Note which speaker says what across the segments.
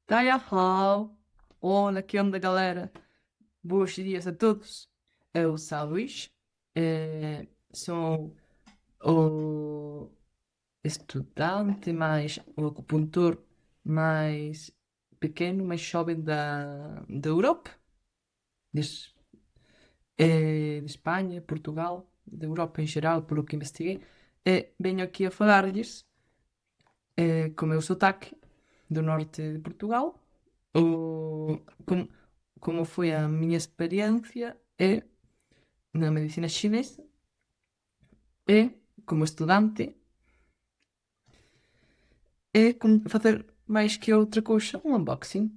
Speaker 1: Daí a Olá, que onda, galera? Bons dias a todos. Eu sou o Luís, sou o estudante mais, o acupuntor mais pequeno, mais jovem da Europa, de, Es- de Espanha, Portugal, da Europa em geral, pelo que investiguei. Venho aqui a falar-lhes com o meu sotaque do norte de Portugal, o, como, como foi a minha experiência na medicina chinesa e como estudante e como fazer mais que outra coisa, um unboxing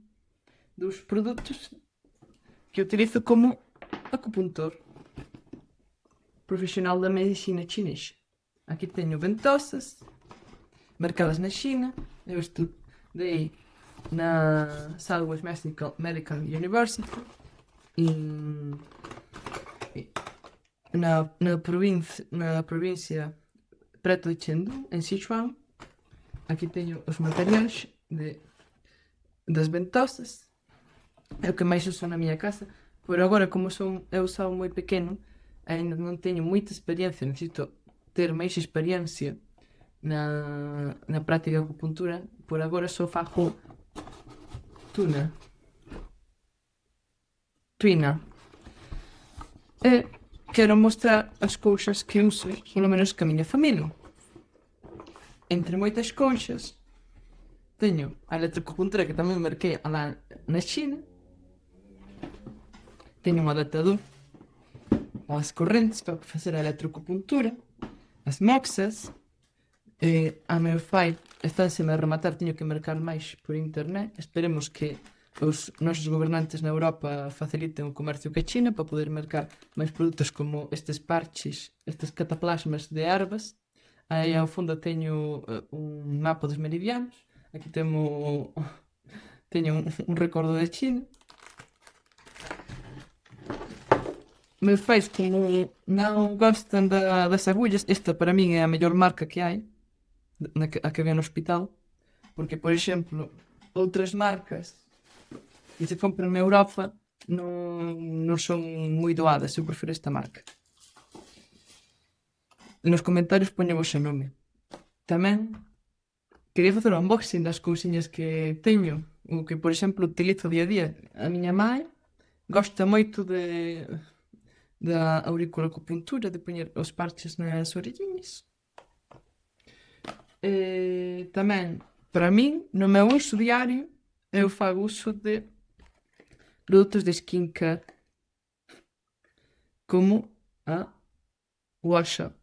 Speaker 1: dos produtos que utilizo como acupuntor profissional da medicina chinesa. Aqui tenho ventosas marcadas na China. Eu estudei na Southwest Medical University em, na província perto de Chengdu, em Sichuan. Aqui tenho os materiais das ventosas. É o que mais uso na minha casa. Por agora, como eu sou muito pequeno, ainda não tenho muita experiência. Necessito ter mais experiência na prática de acupuntura. Por agora só faço tuna, twina. E quero mostrar as coisas que uso, pelo menos com a minha família. Entre moitas cousas, teño a electroacupuntura que tamén marquei lá na China. Teño un adaptador as correntes para facer a electroacupuntura, as moxas. A meu pai estánseme a rematar, teño que mercar máis por internet. Esperemos que os nosos gobernantes na Europa faciliten o comercio que China para poder mercar máis produtos como estes parches, estes cataplasmas de ervas. Aí ao fundo teño un mapa dos meridianos. Aquí teño un recordo de China. Meus pais, como non gostan das agullas, esta para min é a mellor marca que hai, a que ven no hospital, porque, por exemplo, outras marcas que se compran na Europa non son moi doadas. Eu prefiro esta marca. Nos comentarios poño o seu nome. Tamén quería facer un unboxing das cousiñas que teño, o que, por exemplo, utilizo día a día. A miña mãe gosta moito da auriculacupuntura, de poñer os parches nas orelliñas. Tamén, para min, no meu uso diario, eu fago uso de produtos de skincare como a Washa,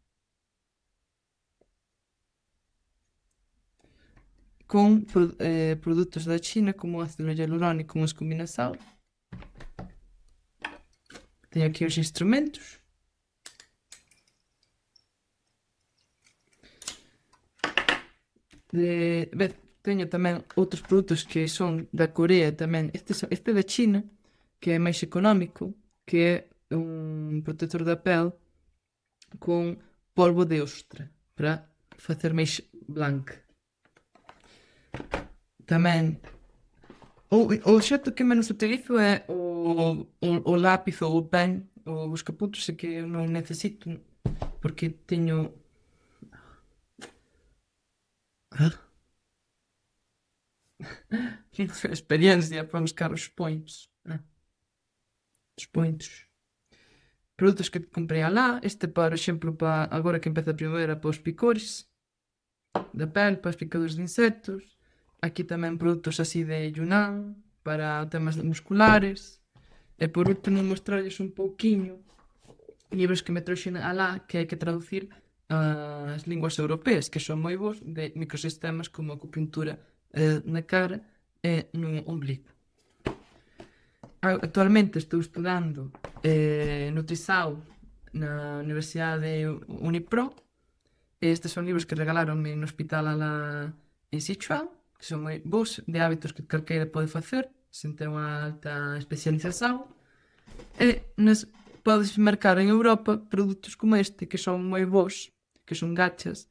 Speaker 1: con produtos da China como ácido hialurónico con escuminazol. Teño aquí os instrumentos. Teño tamén outros produtos que son da Corea tamén. Este da China, que é máis económico, que é un protector da pel con polvo de ostra para facer máis blanca. Tamén o obxecto que menos utilizo é o lápiz ou o pen ou os caputos, que eu non necesito porque teño experiencia para buscar os points. Os points. Produtos que comprei alá. Este, por exemplo, para agora que empeza a primavera, para os picores da pel, para as picaduras de insectos. Aquí tamén produtos así de Yunnan para temas musculares. E por último mostrarles un pouquiño libros que me trouxen alá que hai que traducir as linguas europeas, que son moi bons, de microsistemas como acupuntura na cara e no ombligo. Actualmente estou estudando Nutrisao na Universidade de Unipro. Estes son libros que regalaronme no hospital alá en Sichuan, que son moi bons, de hábitos que calqueira pode facer sen ter unha alta especialización. E podes mercar en Europa produtos como este, que son moi bons, que son gachas,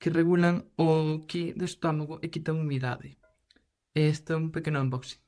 Speaker 1: que regulan o ki do estómago e quitan humidade. Esto es un pequeño unboxing.